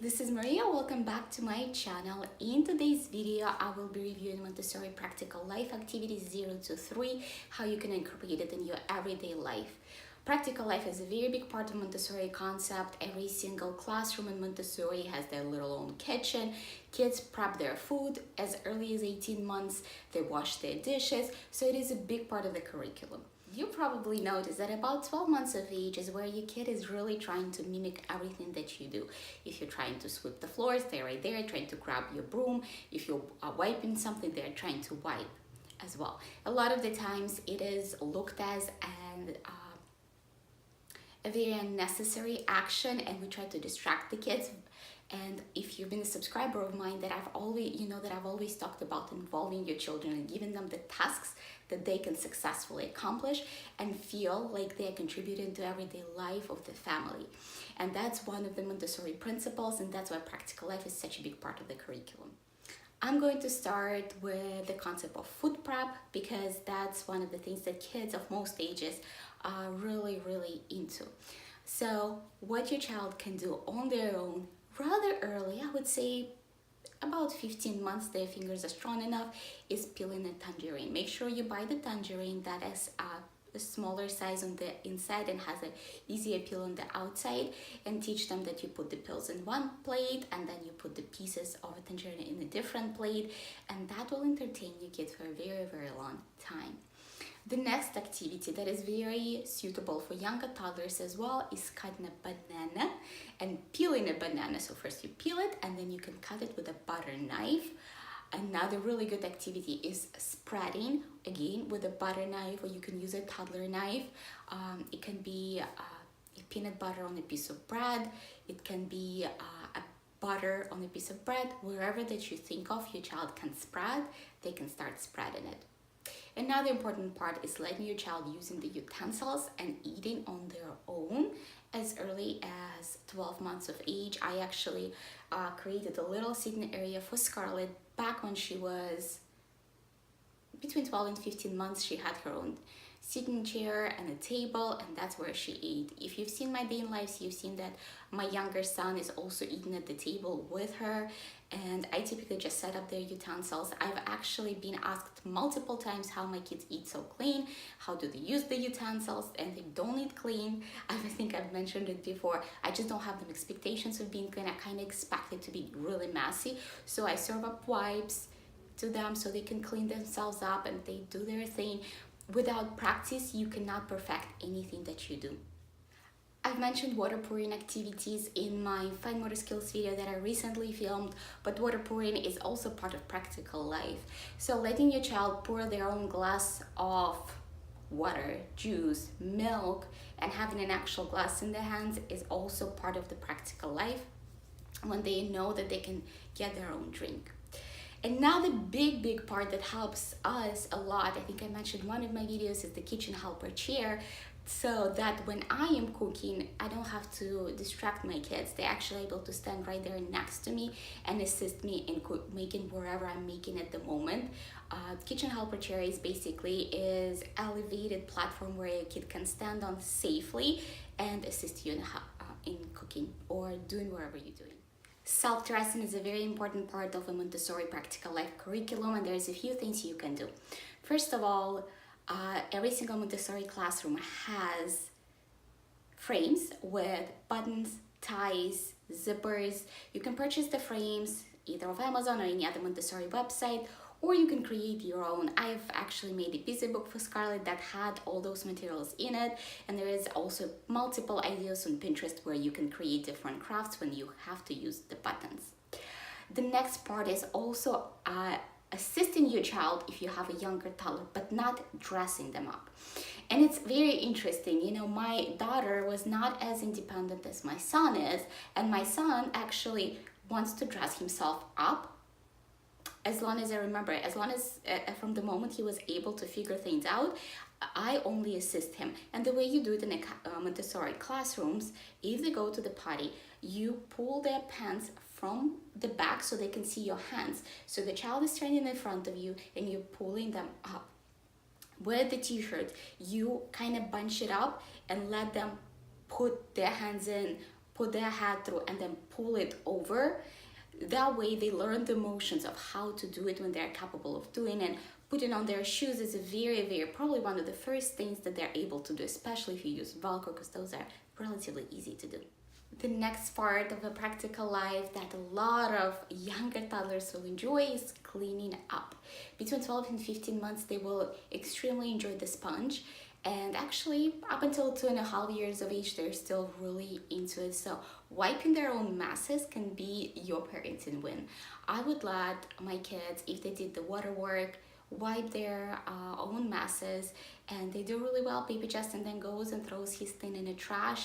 this is Maria. Welcome back to my channel. In today's video, I will be reviewing Montessori practical life activities 0 to 3, how you can incorporate it in your everyday life. Practical life is a very big part of Montessori concept. Every single classroom in Montessori has their little own kitchen. Kids prep their food as early as 18 months. They wash their dishes. So it is a big part of the curriculum. You probably noticed that about 12 months of age is where your kid is really trying to mimic everything that you do. If you're trying to sweep the floors, they're right there trying to grab your broom. If you're wiping something, they're trying to wipe as well. A lot of the times it is looked as a very unnecessary action, and we try to distract the kids. And if you've been a subscriber of mine, that I've always talked about involving your children and giving them the tasks that they can successfully accomplish and feel like they're contributing to everyday life of the family. And that's one of the Montessori principles, and that's why practical life is such a big part of the curriculum. I'm going to start with the concept of food prep, because that's one of the things that kids of most ages are really into. So what your child can do on their own rather early, I would say about 15 months, their fingers are strong enough, is peeling a tangerine. Make sure you buy the tangerine that is a smaller size on the inside and has an easier peel on the outside, and teach them that you put the peels in one plate and then you put the pieces of a tangerine in a different plate, and that will entertain your kids for a very long time. The next activity that is very suitable for younger toddlers as well is cutting a banana and peeling a banana. So first you peel it and then you can cut it with a butter knife. Another really good activity is spreading, again with a butter knife, or you can use a toddler knife. It can be peanut butter on a piece of bread. It can be a butter on a piece of bread. Wherever that you think of your child can spread, they can start spreading it. Another important part is letting your child using the utensils and eating on their own as early as 12 months of age. I actually created a little sitting area for Scarlett back when she was between 12 and 15 months. She had her own sitting chair and a table, and that's where she ate. If you've seen my day in life, you've seen that my younger son is also eating at the table with her, and I typically just set up their utensils. I've actually been asked multiple times how my kids eat so clean, how do they use the utensils, and they don't eat clean. I think I've mentioned it before. I just don't have them expectations of being clean. I kind of expect it to be really messy, so I serve up wipes to them so they can clean themselves up and they do their thing. Without practice, you cannot perfect anything that you do. I've mentioned water pouring activities in my fine motor skills video that I recently filmed, but water pouring is also part of practical life. So letting your child pour their own glass of water, juice, milk, and having an actual glass in their hands is also part of the practical life when they know that they can get their own drink. Another big part that helps us a lot, I think I mentioned one of my videos, is the kitchen helper chair, so that when I am cooking, I don't have to distract my kids. They're actually able to stand right there next to me and assist me in making whatever I'm making at the moment. Kitchen helper chair is basically elevated platform where a kid can stand on safely and assist you in cooking or doing whatever you're doing. Self-dressing is a very important part of a Montessori practical life curriculum, and there's a few things you can do. First of all, every single Montessori classroom has frames with buttons, ties, zippers. You can purchase the frames either off Amazon or any other Montessori website, or you can create your own. I've actually made a busy book for Scarlett that had all those materials in it, and there is also multiple ideas on Pinterest where you can create different crafts when you have to use the buttons. The next part is also assisting your child if you have a younger toddler, but not dressing them up. And it's very interesting, you know, my daughter was not as independent as my son is, and my son actually wants to dress himself up. As long as I remember, from the moment he was able to figure things out, I only assist him. And the way you do it in Montessori classrooms, if they go to the potty, you pull their pants from the back so they can see your hands. So the child is standing in front of you and you're pulling them up. With the t-shirt, you kind of bunch it up and let them put their hands in, put their head through and then pull it over. That way they learn the motions of how to do it when they're capable of doing it. Putting on their shoes is very probably one of the first things that they're able to do, especially if you use Velcro, because those are relatively easy to do. The next part of a practical life that a lot of younger toddlers will enjoy is cleaning up. Between 12 and 15 months, they will extremely enjoy the sponge. And actually, up until 2.5 years of age, they're still really into it. So wiping their own messes can be your parenting win. I would let my kids, if they did the water work, wipe their own messes, and they do really well. Baby Justin then goes and throws his thing in the trash.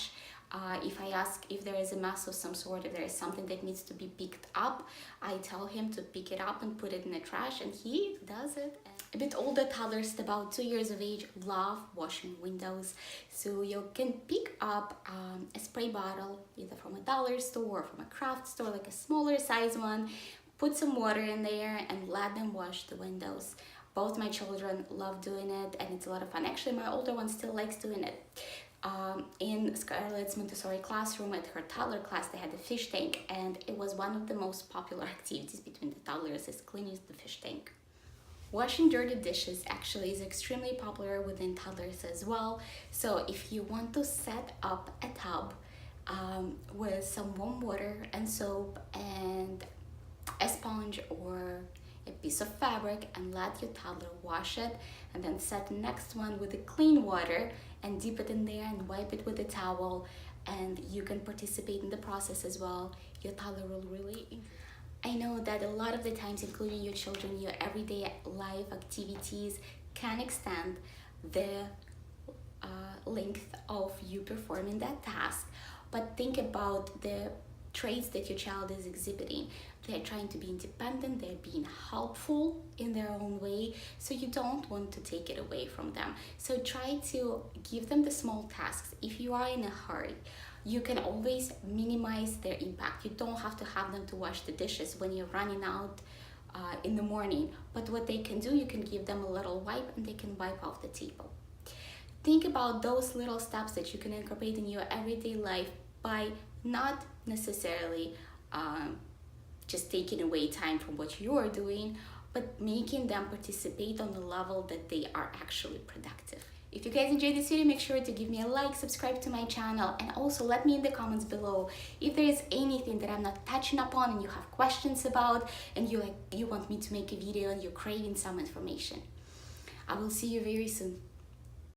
If I ask if there is a mess of some sort, if there is something that needs to be picked up, I tell him to pick it up and put it in the trash, and he does it. A bit older toddlers, about 2 years of age, love washing windows. So you can pick up a spray bottle, either from a dollar store or from a craft store, like a smaller size one, put some water in there and let them wash the windows. Both my children love doing it, and it's a lot of fun. Actually, my older one still likes doing it. In Scarlett's Montessori classroom, at her toddler class, they had a fish tank, and it was one of the most popular activities between the toddlers is cleaning the fish tank. Washing dirty dishes actually is extremely popular within toddlers as well. So if you want to set up a tub with some warm water and soap and a sponge or a piece of fabric, and let your toddler wash it, and then set the next one with the clean water and dip it in there and wipe it with a towel, and you can participate in the process as well. Your toddler will really enjoy. I know that a lot of the times, including your children, your everyday life activities can extend the length of you performing that task, but think about the traits that your child is exhibiting. They're trying to be independent, they're being helpful in their own way, so you don't want to take it away from them. So try to give them the small tasks. If you are in a hurry, you can always minimize their impact. You don't have to have them to wash the dishes when you're running out in the morning, but what they can do, you can give them a little wipe and they can wipe off the table. Think about those little steps that you can incorporate in your everyday life by not necessarily just taking away time from what you are doing, but making them participate on the level that they are actually productive. If you guys enjoyed this video, make sure to give me a like, subscribe to my channel, and also let me in the comments below if there is anything that I'm not touching upon and you have questions about, and you want me to make a video and you're craving some information. I will see you very soon.